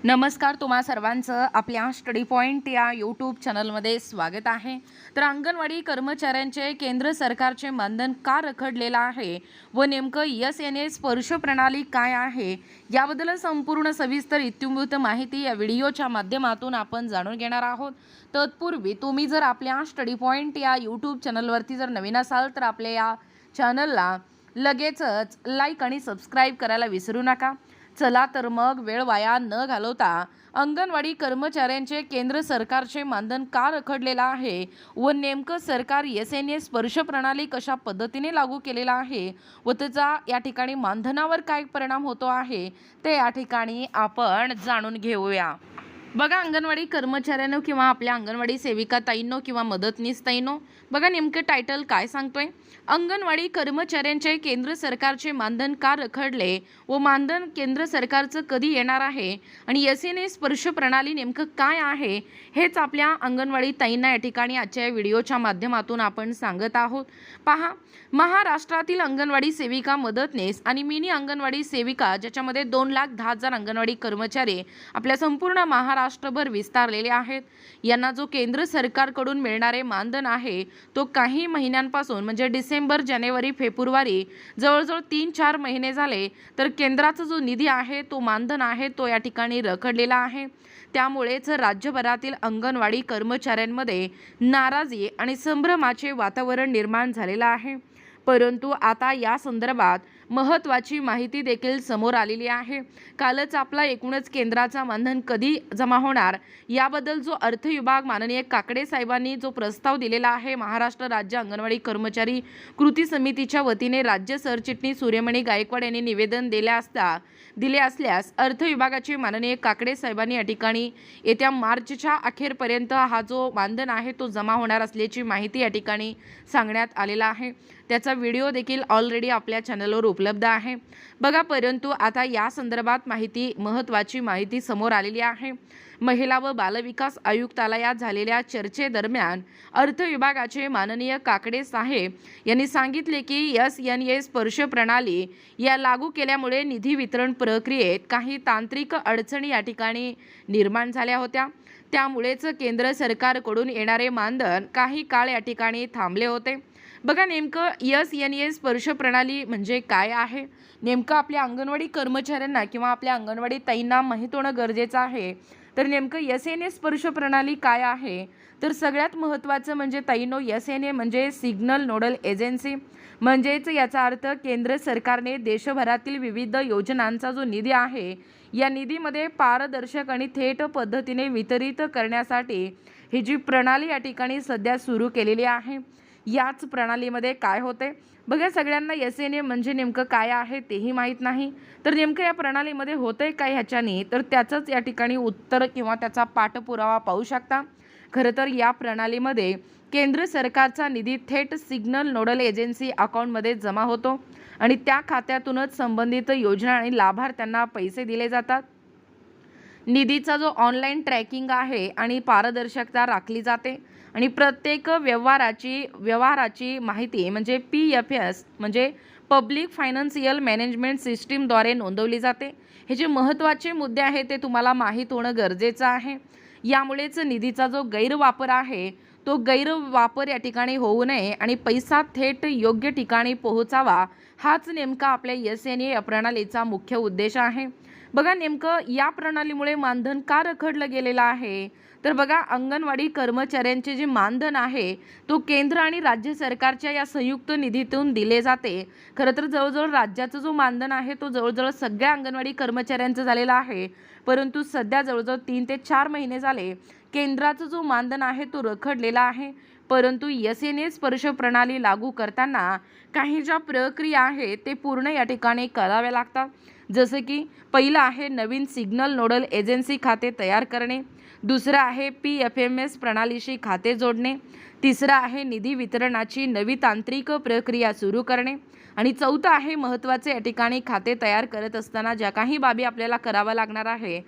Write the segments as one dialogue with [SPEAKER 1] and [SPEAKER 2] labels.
[SPEAKER 1] नमस्कार, तुम्हा सर्वांचं आपल्या स्टडी पॉइंट या यूट्यूब चॅनलमध्ये स्वागत आहे। तर अंगणवाडी कर्मचाऱ्यांचे केंद्र सरकारचे मानधन का रखडलेलं आहे व नेमकं SNA स्पर्श प्रणाली काय आहे याबद्दल संपूर्ण सविस्तर इत्युंभूत माहिती या व्हिडिओच्या माध्यमातून आपण जाणून घेणार आहोत। तत्पूर्वी तुम्ही जर आपल्या स्टडी पॉइंट या यूट्यूब चॅनलवरती जर नवीन असाल तर आपल्या या चॅनलला लगेचच लाईक आणि सबस्क्राईब करायला विसरू नका। चला तर मग वेळ वाया न घालवता अंगणवाडी कर्मचाऱ्यांचे केंद्र सरकारचे मानधन का रखडलेलं आहे व नेमकं सरकार SNA स्पर्श प्रणाली कशा पद्धतीने लागू केलेला आहे व त्याचा या ठिकाणी मानधनावर काय परिणाम होतो आहे ते या ठिकाणी आपण जाणून घेऊया। बघा, अंगणवाडी कर्मचाऱ्यांनो किंवा आपल्या अंगणवाडी सेविका ताईंनो किंवा मदतनीस ताईंनो, बघा नेमके टायटल काय सांगतोय। अंगणवाडी कर्मचाऱ्यांचे केंद्र सरकारचे मानधन का रखडले व मानधन केंद्र सरकारचं कधी येणार आहे आणि SNA स्पर्श प्रणाली नेमकं काय आहे हेच आपल्या अंगणवाडी ताईंना या ठिकाणी आजच्या व्हिडिओच्या माध्यमातून आपण सांगत आहोत। पहा, महाराष्ट्रातील अंगणवाडी सेविका, मदतनीस आणि मिनी अंगणवाडी सेविका ज्याच्यामध्ये 2,10,000 अंगणवाडी कर्मचारी आपल्या संपूर्ण महाराष्ट्रभर विस्तारलेले आहेत, यांना जो केंद्र सरकारकडून मिळणारे मानधन आहे तो काही महिन्यांपासून म्हणजे डिसेंबर, जानेवारी, फेब्रुवारी जवळजवळ 3-4 महिने झाले तर केंद्राचा जो निधी आहे तो मानधन आहे तो या ठिकाणी रखडलेला आहे। त्यामुळेच राज्यभरातील अंगणवाडी कर्मचाऱ्यांमध्ये नाराजी आणि संभ्रमाचे वातावरण निर्माण झालेलं आहे। परंतु आता या संदर्भात महत्त्वाची माहिती देखील समोर आलेली आहे। कालच आपला एकूणच केंद्राचा मानधन कधी जमा होणार याबद्दल जो अर्थ विभाग माननीय काकडे साहेबांनी जो प्रस्ताव दिलेला आहे, महाराष्ट्र राज्य अंगणवाडी कर्मचारी कृती समितीच्या वतीने राज्य सरचिटणीस सूर्यमणी गायकवाड यांनी निवेदन दिले असल्यास अर्थ विभागाचे माननीय काकडे साहेबांनी या ठिकाणी येत्या मार्चच्या अखेरपर्यंत हा जो मानधन आहे तो जमा होणार असल्याची माहिती या ठिकाणी सांगण्यात आलेला आहे। त्याचा व्हिडिओ देखील ऑलरेडी आपल्या चॅनलवर उपलब्ध आहे बघा। परंतु आता या संदर्भात महत्त्वाची माहिती समोर आलेली आहे। महिला व बालविकास आयुक्तालयात झालेल्या चर्चेदरम्यान अर्थ विभागाचे माननीय काकडे साहेब यांनी सांगितले की SNA स्पर्श प्रणाली या लागू केल्यामुळे निधी वितरण प्रक्रियेत काही तांत्रिक अडचणी या ठिकाणी निर्माण झाल्या होत्या। त्यामुळेच केंद्र सरकारकडून येणारे मानधन काही काळ या ठिकाणी थांबले होते। बघा, नेमकं SNA स्पर्श प्रणाली म्हणजे काय आहे नेमकं आपल्या अंगणवाडी कर्मचाऱ्यांना किंवा आपल्या अंगणवाडी ताईंना माहीत होणं गरजेचं आहे। तर नेमकं SNA स्पर्श प्रणाली काय आहे तर सगळ्यात महत्त्वाचं म्हणजे ताईंनो, SNA म्हणजे सिग्नल नोडल एजन्सी, म्हणजेच याचा अर्थ केंद्र सरकारने देशभरातील विविध योजनांचा जो निधी आहे या निधीमध्ये पारदर्शक आणि थेट पद्धतीने वितरित करण्यासाठी ही जी प्रणाली या ठिकाणी सध्या सुरू केलेली आहे। याच प्रणालीमध्ये काय होते बघा, सगळ्यांना SNA म्हणजे नेमकं काय आहे तेही माहीत नाही। तर नेमकं या प्रणालीमध्ये होतंय काय ह्याच्यानी तर त्याचंच या ठिकाणी उत्तर किंवा त्याचा पाठपुरावा पाहू शकता। खरं तर या प्रणालीमध्ये केंद्र सरकारचा निधी थेट सिग्नल नोडल एजन्सी अकाउंटमध्ये जमा होतो आणि त्या खात्यातूनच संबंधित योजना आणि लाभार्थ्यांना पैसे दिले जातात। निधीचा जो ऑनलाईन ट्रॅकिंग आहे आणि पारदर्शकता राखली जाते आणि प्रत्येक व्यवहाराची माहिती म्हणजे PFS म्हणजे पब्लिक फायनान्शियल मॅनेजमेंट सिस्टीमद्वारे नोंदवली जाते। हे जे महत्त्वाचे मुद्दे आहेत ते तुम्हाला माहीत होणं गरजेचं आहे। यामुळेच निधीचा जो गैरवापर आहे तो गैरवापर या ठिकाणी होऊ नये आणि पैसा थेट योग्य ठिकाणी पोहोचावा हाच नेमका आपल्या SNA या प्रणालीचा मुख्य उद्देश आहे। बघा, नेमकं या प्रणालीमुळे मानधन का रखडलं गेलेलं आहे तर बघा, अंगणवाडी कर्मचाऱ्यांचे जे मानधन आहे तो केंद्र आणि राज्य सरकारच्या या संयुक्त निधीतून दिले जाते। खरं तर जवळजवळ राज्याचा जो मानधन आहे तो जवळजवळ सगळ्या अंगणवाडी कर्मचाऱ्यांचं झालेला आहे, परंतु सध्या जवळजवळ 3 ते 4 महिने झाले केंद्राचा जो मानधन आहे तो रखडलेला आहे। परंतु SNA स्पर्श प्रणाली लागू करताना काही ज्या प्रक्रिया आहेत ते पूर्ण या ठिकाणी कराव्या लागतात। जसे की पहिलं आहे नवीन सिग्नल नोडल एजन्सी खाते तयार करणे, दुसरं आहे PFMS प्रणालीशी खाते जोडणे, तिसरं आहे निधी वितरणाची नवी तांत्रिक प्रक्रिया सुरू करणे आणि चौथं आहे महत्त्वाचे या ठिकाणी खाते तयार करत असताना ज्या काही बाबी आपल्याला कराव्या लागणार आहे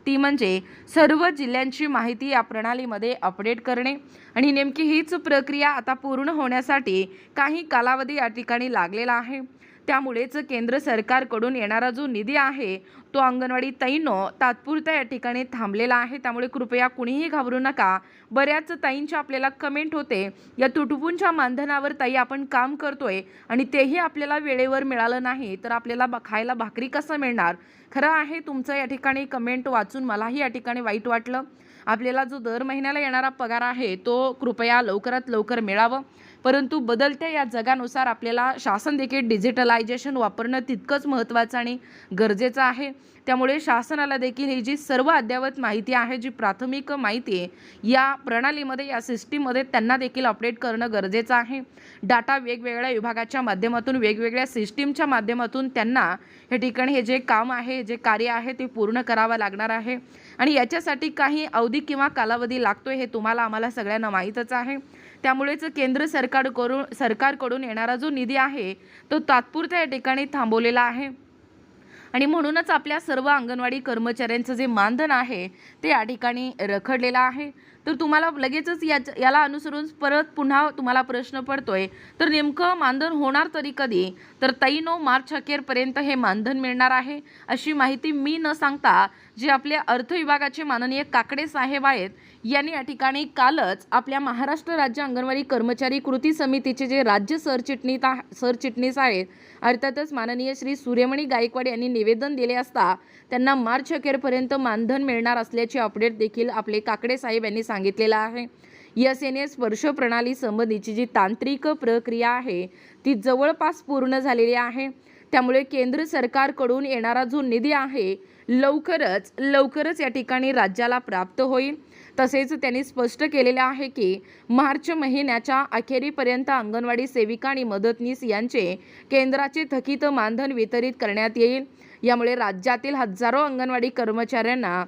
[SPEAKER 1] ती म्हणजे सर्व जिल्ह्यांची माहिती या प्रणालीमध्ये अपडेट करणे आणि नेमकी हीच प्रक्रिया आता पूर्ण होण्यासाठी काही कालावधी या ठिकाणी लागलेला आहे। त्यामुळेच केंद्र सरकारकडून येणारा जो निधी आहे तो अंगणवाडी ताईंनो तात्पुरत्या या ठिकाणी थांबलेला आहे। त्यामुळे कृपया कुणीही घाबरू नका। बऱ्याच ताईंच्या आपल्याला कमेंट होते, या तुटपुंच्या मानधनावर ताई आपण काम करतोय आणि तेही आपल्याला वेळेवर मिळालं नाही तर आपल्याला खायला भाकरी कसं मिळणार। खरं आहे तुमचं या ठिकाणी कमेंट वाचून मलाही या ठिकाणी वाईट वाटलं। आपल्याला जो दर महिन्याला येणारा पगार आहे तो कृपया लवकरात लवकर मिळावं, परंतु बदलत्या या जगानुसार आपल्याला शासन देखील डिजिटलायझेशन वापरणं तितकंच महत्त्वाचं आणि गरजेचं आहे। त्यामुळे शासनाला देखील ही जी सर्व अद्ययावत माहिती आहे, जी प्राथमिक माहिती आहे या प्रणालीमध्ये या सिस्टीममध्ये त्यांना देखील अपडेट करणं गरजेचं आहे। डाटा वेगवेगळ्या विभागाच्या माध्यमातून वेगवेगळ्या सिस्टीमच्या माध्यमातून त्यांना या ठिकाणी हे जे काम आहे, जे कार्य आहे ते पूर्ण करावं लागणार आहे आणि याच्यासाठी काही अवधी किंवा कालावधी लागतोय हे तुम्हाला आम्हाला सगळ्यांना माहीतच आहे। त्यामुळेच केंद्र सरकारकडून येणारा जो निधी आहे तो तात्पुरत्या या ठिकाणी थांबवलेला आहे आणि म्हणूनच आपल्या सर्व अंगणवाडी कर्मचाऱ्यांचं जे मानधन आहे ते या ठिकाणी रखडलेलं आहे। तर तुम्हाला लगेचच याला अनुसरून परत पुन्हा तुम्हाला प्रश्न पडतोय, तर नेमकं मानधन होणार तरी कधी? तर ताईंनो मार्च अखेरपर्यंत हे मानधन मिळणार आहे अशी माहिती मी न सांगता जे आपले अर्थ विभागाचे माननीय काकडे साहेब आहेत यांनी या ठिकाणी कालच आपल्या महाराष्ट्र राज्य अंगणवाडी कर्मचारी कृती समितीचे जे राज्य सरचिटणीस आहेत अर्थातच माननीय श्री सूर्यमणी गायकवाड यांनी निवेदन दिले असता त्यांना मार्च अखेरपर्यंत मानधन मिळणार असल्याची अपडेट देखील आपले काकडे साहेब यांनी सांगितलेलं आहे। SNA स्पर्श प्रणाली संबंधीची जी तांत्रिक प्रक्रिया आहे ती जवळपास पूर्ण झालेली आहे। त्यामुळे केंद्र सरकारकडून येणारा जो निधी आहे लवकरच या ठिकाणी राज्याला प्राप्त होईल। तसेच त्यांनी स्पष्ट केलेले आहे की मार्च महिन्याच्या अखेरीपर्यंत अंगणवाडी सेविका आणि मदतनीस यांचे केंद्राचे थकीत मानधन वितरित करण्यात येईल। यामुळे राज्यातील हजारो अंगणवाडी कर्मचाऱ्यांना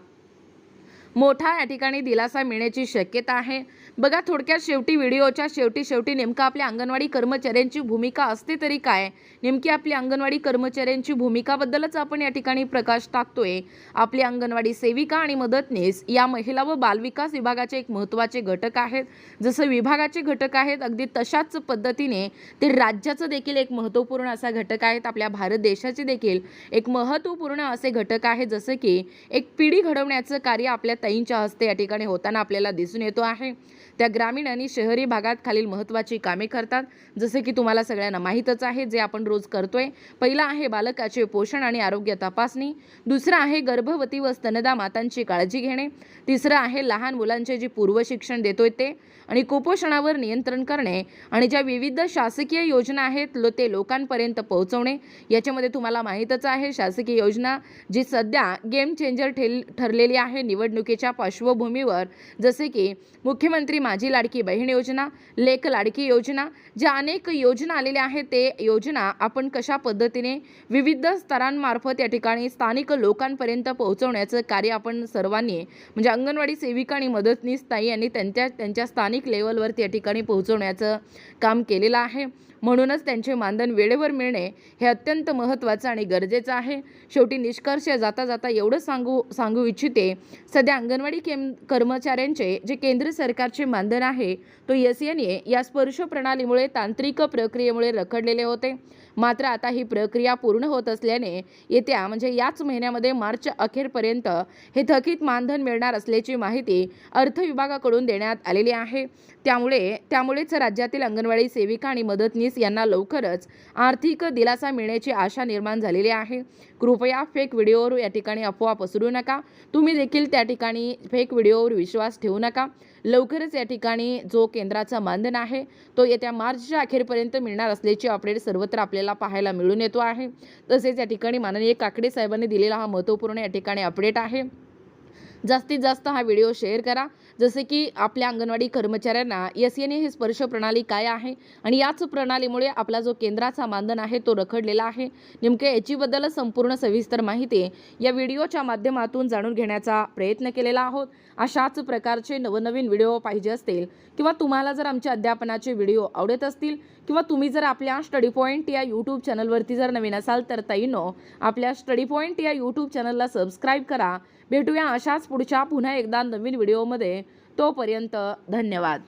[SPEAKER 1] मोठा या ठिकाणी दिलासा मिळण्याची शक्यता आहे। बघा थोडक्यात शेवटी व्हिडिओच्या शेवटी नेमका आपल्या अंगणवाडी कर्मचाऱ्यांची भूमिका असते तरी काय, नेमकी आपल्या अंगणवाडी कर्मचाऱ्यांची भूमिकाबद्दलच आपण या ठिकाणी प्रकाश टाकतोय। आपली अंगणवाडी सेविका आणि मदतनीस या महिला व बालविकास विभागाचे एक महत्त्वाचे घटक आहेत। जसं विभागाचे घटक आहेत अगदी तशाच पद्धतीने ते राज्याचं देखील एक महत्त्वपूर्ण असा घटक आहेत। आपल्या भारत देशाचे देखील एक महत्त्वपूर्ण असे घटक आहे, जसं की एक पिढी घडवण्याचं कार्य आपल्या ताईंच्या हस्ते या ठिकाणी होताना आपल्याला दिसून येतो आहे। त्या ग्रामीण आणि शहरी भागात खालील महत्त्वाची कामे करतात, जसे की तुम्हाला सगळ्यांना माहीतच आहे जे आपण रोज करतोय। पहिला आहे बालकाचे पोषण आणि आरोग्य तपासणी, दुसरा आहे गर्भवती व स्तनदा मातांची काळजी घेणे, तिसरं आहे लहान मुलांचे जे पूर्व शिक्षण देतोय ते आणि कुपोषणावर नियंत्रण करणे आणि ज्या विविध शासकीय योजना आहेत ते लोकांपर्यंत पोहोचवणे। याच्यामध्ये तुम्हाला माहीतच आहे शासकीय योजना जी सध्या गेम चेंजर ठरलेली आहे निवडणुकीच्या पार्श्वभूमीवर, जसे की मुख्यमंत्री माझी लाडकी बहीण योजना, लेक लाडकी योजना, ज्या अनेक योजना आलेल्या आहेत ते योजना आपण कशा पद्धतीने विविध स्तरांमार्फत या ठिकाणी स्थानिक लोकांपर्यंत पोहोचवण्याचं कार्य आपण सर्वांनी म्हणजे अंगणवाडी सेविका आणि मदतनीस ताई यांनी त्यांच्या स्थानिक लेवलवरती या ठिकाणी पोहोचवण्याचं काम केलेलं आहे। म्हणूनच त्यांचे मानधन वेळेवर मिळणे हे अत्यंत महत्त्वाचं आणि गरजेचं आहे। शेवटी निष्कर्ष जाता एवढं सांगू इच्छिते, सध्या अंगणवाडी कर्मचाऱ्यांचे जे केंद्र सरकारचे मानधन आहे तो SNA या स्पर्श प्रणालीमुळे तांत्रिक प्रक्रियेमुळे रखडलेले होते। मात्र आता ही प्रक्रिया पूर्ण होत असल्याने येत्या म्हणजे याच महिन्यामध्ये मार्च अखेरपर्यंत हे थकीत मानधन मिळणार असल्याची माहिती अर्थ विभागाकडून देण्यात आलेली आहे। त्यामुळेच राज्यातील अंगणवाडी सेविका आणि मदतनीस यांना लवकरच आर्थिक दिलासा मिळण्याची आशा निर्माण झालेली आहे। कृपया फेक व्हिडिओवर या ठिकाणी अफवा पसरू नका, तुम्ही देखील त्या ठिकाणी फेक व्हिडिओवर विश्वास ठेवू नका। लवकरच या ठिकाणी जो केंद्राचा मानधन आहे तो येत्या मार्चच्या अखेरपर्यंत मिळणार असल्याची अपडेट सर्वत्र आपल्याला पाहायला मिळून येतो आहे। तसेच या ठिकाणी माननीय काकडे साहेबांनी दिलेला हा महत्त्वपूर्ण या ठिकाणी अपडेट आहे। जास्तीत जास्त हा व्हिडिओ शेअर करा, जसे की आपल्या अंगणवाडी कर्मचाऱ्यांना SNA ही स्पर्श प्रणाली काय आहे आणि याच प्रणालीमुळे आपला जो केंद्राचा मानधन आहे तो रखडलेला आहे, नेमके याचीबद्दल संपूर्ण सविस्तर माहिती या व्हिडिओच्या माध्यमातून जाणून घेण्याचा प्रयत्न केलेला आहोत। अशाच प्रकारचे नवनवीन व्हिडिओ पाहिजे असतील किंवा तुम्हाला जर आमच्या अध्यापनाचे व्हिडिओ आवडत असतील किंवा तुम्ही जर आपल्या स्टडी पॉईंट या यूट्यूब चॅनलवरती जर नवीन असाल तर ताईंनो आपल्या स्टडी पॉईंट या यूट्यूब चॅनलला सबस्क्राईब करा। भेटूया अशाच पुढच्या पुन्हा एकदा नवीन व्हिडिओमध्ये, तोपर्यंत धन्यवाद।